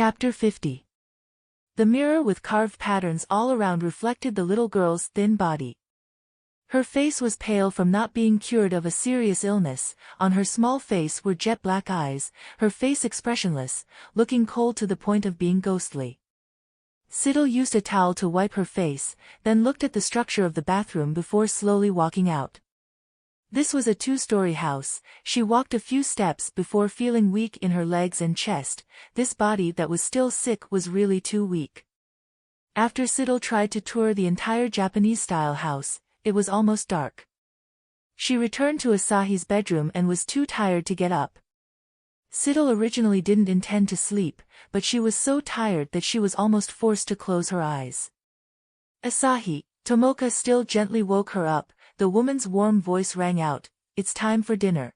Chapter 50. The mirror with carved patterns all around reflected the little girl's thin body. Her face was pale from not being cured of a serious illness, on her small face were jet black eyes, her face expressionless, looking cold to the point of being ghostly. Siddle used a towel to wipe her face, then looked at the structure of the bathroom before slowly walking out. This was a two-story house. She walked a few steps before feeling weak in her legs and chest. This body that was still sick was really too weak. After Siddle tried to tour the entire Japanese-style house, it was almost dark. She returned to Asahi's bedroom and was too tired to get up. Siddle originally didn't intend to sleep, but she was so tired that she was almost forced to close her eyes. Asahi, Tomoka still gently woke her up. The woman's warm voice rang out, "It's time for dinner."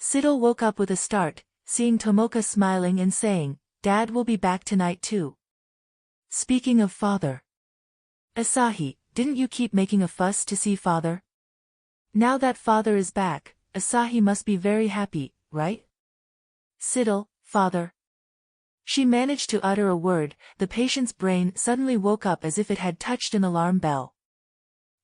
Siddle woke up with a start, seeing Tomoka smiling and saying, "Dad will be back tonight too." Speaking of father. Asahi, didn't you keep making a fuss to see father? Now that father is back, Asahi must be very happy, right? Siddle, father. She managed to utter a word. The patient's brain suddenly woke up as if it had touched an alarm bell.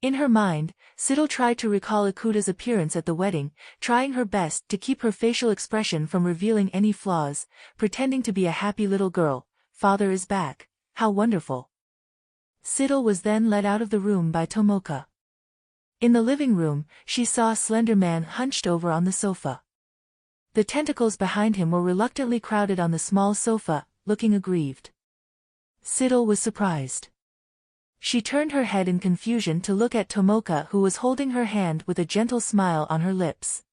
In her mind, Siddle tried to recall Akuta's appearance at the wedding, trying her best to keep her facial expression from revealing any flaws, pretending to be a happy little girl. Father is back. How wonderful. Siddle was then led out of the room by Tomoka. In the living room, she saw a slender man hunched over on the sofa. The tentacles behind him were reluctantly crowded on the small sofa, looking aggrieved. Siddle was surprised. She turned her head in confusion to look at Tomoka, who was holding her hand with a gentle smile on her lips.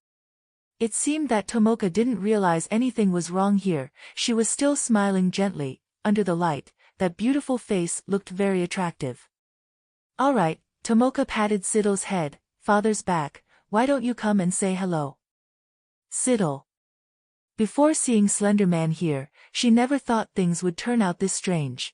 It seemed that Tomoka didn't realize anything was wrong here. She was still smiling gently. Under the light, that beautiful face looked very attractive. "All right," Tomoka patted Siddle's head. "Father's back. Why don't you come and say hello?" Siddle. Before seeing Slender Man here, she never thought things would turn out this strange.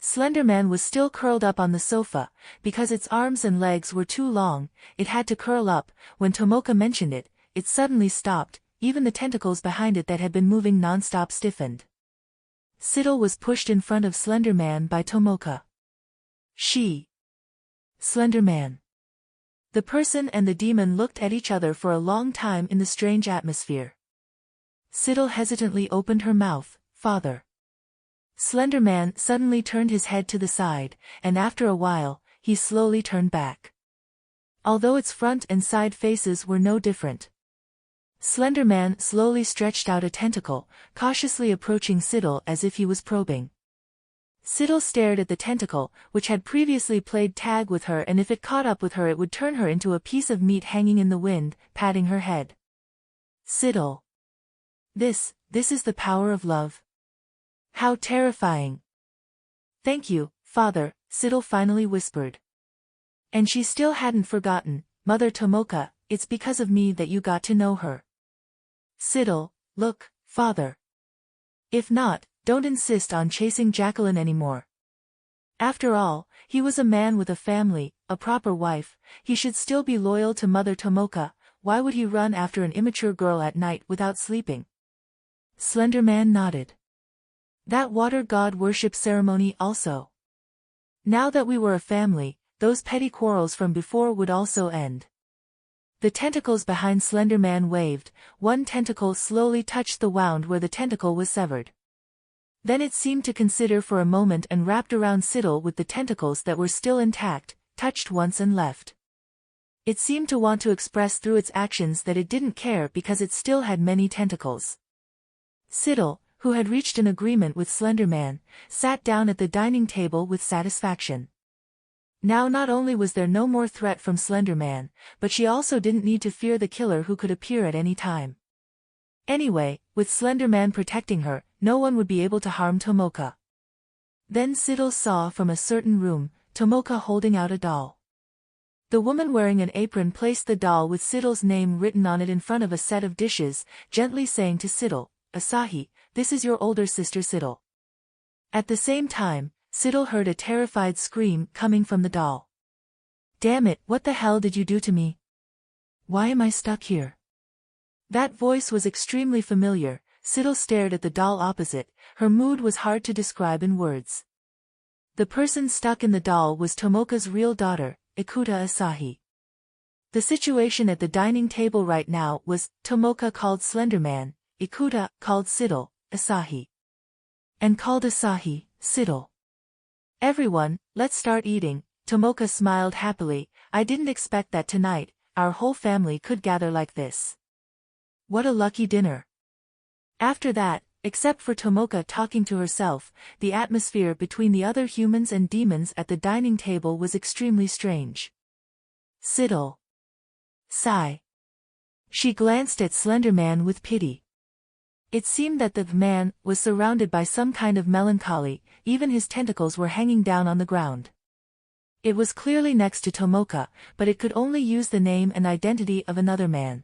Slender Man was still curled up on the sofa. Because its arms and legs were too long, it had to curl up. When Tomoka mentioned it, it suddenly stopped. Even the tentacles behind it that had been moving non-stop stiffened. Siddle was pushed in front of Slender Man by Tomoka. Slender Man. The person and the demon looked at each other for a long time in the strange atmosphere. Siddle hesitantly opened her mouth. "Father." Slender Man suddenly turned his head to the side, and after a while, he slowly turned back. Although its front and side faces were no different. Slender Man slowly stretched out a tentacle, cautiously approaching Siddle as if he was probing. Siddle stared at the tentacle, which had previously played tag with her, and if it caught up with her it would turn her into a piece of meat hanging in the wind, patting her head. Siddle. This is the power of love. How terrifying. "Thank you, Father," Siddle finally whispered. And she still hadn't forgotten. "Mother Tomoka, it's because of me that you got to know her." Siddle, "Look, Father. If not, don't insist on chasing Jacqueline anymore. After all, he was a man with a family, a proper wife. He should still be loyal to Mother Tomoka. Why would he run after an immature girl at night without sleeping?" Slender Man nodded. "That water god worship ceremony also. Now that we were a family, those petty quarrels from before would also end." The tentacles behind Slender Man waved. One tentacle slowly touched the wound where the tentacle was severed. Then it seemed to consider for a moment and wrapped around Siddle with the tentacles that were still intact, touched once and left. It seemed to want to express through its actions that it didn't care because it still had many tentacles. Siddle, who had reached an agreement with Slender Man, sat down at the dining table with satisfaction. Now not only was there no more threat from Slender Man, but she also didn't need to fear the killer who could appear at any time. Anyway, with Slender Man protecting her, no one would be able to harm Tomoka. Then Siddle saw from a certain room, Tomoka holding out a doll. The woman wearing an apron placed the doll with Siddle's name written on it in front of a set of dishes, gently saying to Siddle, "Asahi, this is your older sister Siddle." At the same time, Siddle heard a terrified scream coming from the doll. "Damn it, what the hell did you do to me? Why am I stuck here?" That voice was extremely familiar. Siddle stared at the doll opposite. Her mood was hard to describe in words. The person stuck in the doll was Tomoka's real daughter, Ikuta Asahi. The situation at the dining table right now was, Tomoka called Slenderman, Ikuta called Siddle, Asahi. And called Asahi, Siddle. Everyone, let's start eating. Tomoka smiled happily. I didn't expect that tonight, our whole family could gather like this. What a lucky dinner. After that, except for Tomoka talking to herself, the atmosphere between the other humans and demons at the dining table was extremely strange. Siddle. Sigh. She glanced at Slenderman with pity. It seemed that the man was surrounded by some kind of melancholy, even his tentacles were hanging down on the ground. It was clearly next to Tomoka, but it could only use the name and identity of another man.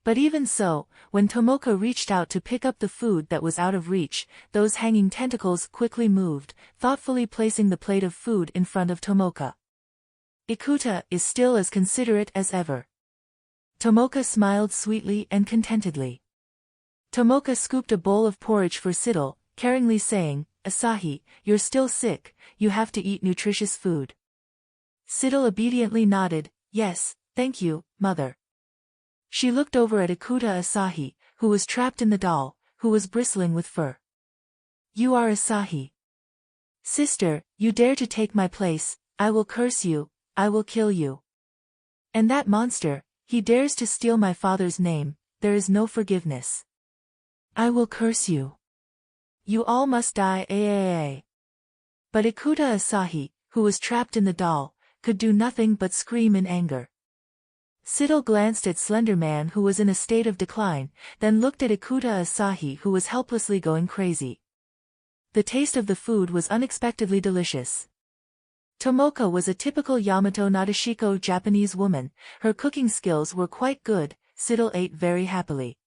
But even so, when Tomoka reached out to pick up the food that was out of reach, those hanging tentacles quickly moved, thoughtfully placing the plate of food in front of Tomoka. Ikuta is still as considerate as ever. Tomoka smiled sweetly and contentedly. Tomoka scooped a bowl of porridge for Siddle, caringly saying, Asahi, you're still sick, you have to eat nutritious food. Siddle obediently nodded, yes, thank you, mother. She looked over at Ikuta Asahi, who was trapped in the doll, who was bristling with fur. You are Asahi. Sister, you dare to take my place, I will curse you, I will kill you. And that monster, he dares to steal my father's name, there is no forgiveness. I will curse you. You all must die. But Ikuta Asahi, who was trapped in the doll, could do nothing but scream in anger. Siddle glanced at Slenderman who was in a state of decline, then looked at Ikuta Asahi who was helplessly going crazy. The taste of the food was unexpectedly delicious. Tomoka was a typical Yamato Nadeshiko Japanese woman, her cooking skills were quite good, Siddle ate very happily.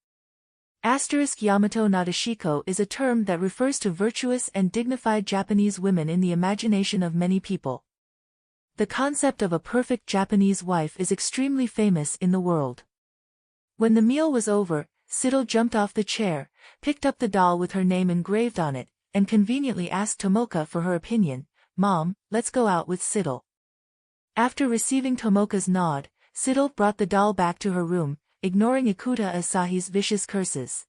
Yamato Nadeshiko is a term that refers to virtuous and dignified Japanese women in the imagination of many people. The concept of a perfect Japanese wife is extremely famous in the world. When the meal was over, Siddle jumped off the chair, picked up the doll with her name engraved on it, and conveniently asked Tomoka for her opinion, Mom, let's go out with Siddle. After receiving Tomoka's nod, Siddle brought the doll back to her room, ignoring Ikuta Asahi's vicious curses.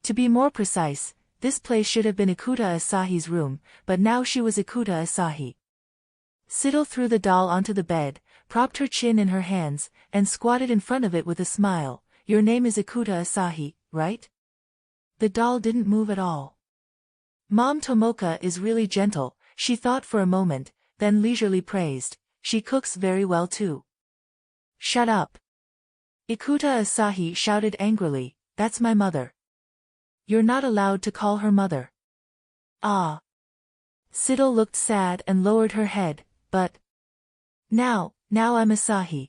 To be more precise, this place should have been Ikuta Asahi's room, but now she was Ikuta Asahi. Siddle threw the doll onto the bed, propped her chin in her hands, and squatted in front of it with a smile. Your name is Ikuta Asahi, right? The doll didn't move at all. Mom, Tomoka is really gentle, she thought for a moment, then leisurely praised. She cooks very well too. Shut up. Ikuta Asahi shouted angrily, that's my mother. You're not allowed to call her mother. Ah. Siddle looked sad and lowered her head, but... Now I'm Asahi.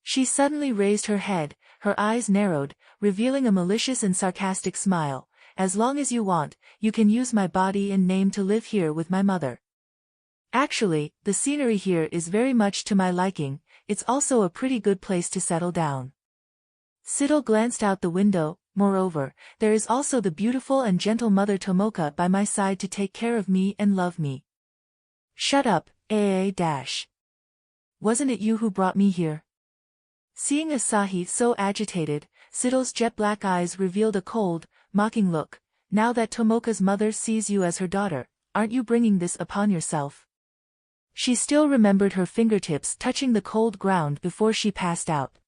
She suddenly raised her head, her eyes narrowed, revealing a malicious and sarcastic smile. As long as you want, you can use my body and name to live here with my mother. Actually, the scenery here is very much to my liking, it's also a pretty good place to settle down. Siddle glanced out the window, moreover, there is also the beautiful and gentle mother Tomoka by my side to take care of me and love me. Shut up, Wasn't it you who brought me here? Seeing Asahi so agitated, Siddle's jet-black eyes revealed a cold, mocking look. Now that Tomoka's mother sees you as her daughter, aren't you bringing this upon yourself? She still remembered her fingertips touching the cold ground before she passed out.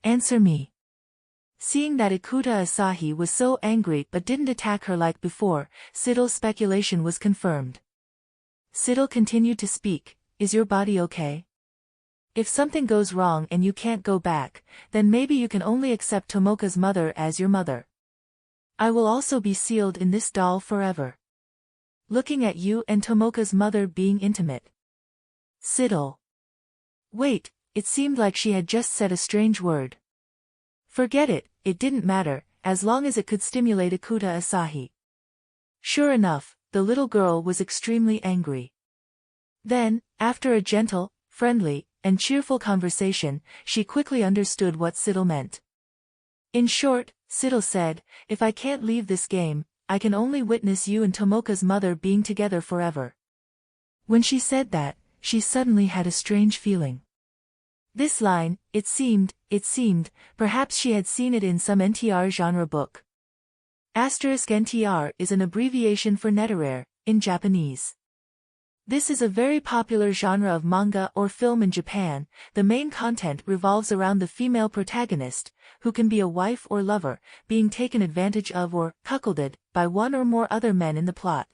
Answer me. Seeing that Ikuta Asahi was so angry but didn't attack her like before, Siddle's speculation was confirmed. Siddle continued to speak, is your body okay? If something goes wrong and you can't go back, then maybe you can only accept Tomoka's mother as your mother. I will also be sealed in this doll forever. Looking at you and Tomoka's mother being intimate. Siddle. Wait, it seemed like she had just said a strange word. Forget it, it didn't matter, as long as it could stimulate Ikuta Asahi. Sure enough, the little girl was extremely angry. Then, after a gentle, friendly, and cheerful conversation, she quickly understood what Siddle meant. In short, Siddle said, if I can't leave this game, I can only witness you and Tomoka's mother being together forever. When she said that, she suddenly had a strange feeling. This line, it seemed, perhaps she had seen it in some NTR genre book. *NTR is an abbreviation for Netarare, in Japanese. This is a very popular genre of manga or film in Japan. The main content revolves around the female protagonist, who can be a wife or lover, being taken advantage of or cuckolded by one or more other men in the plot.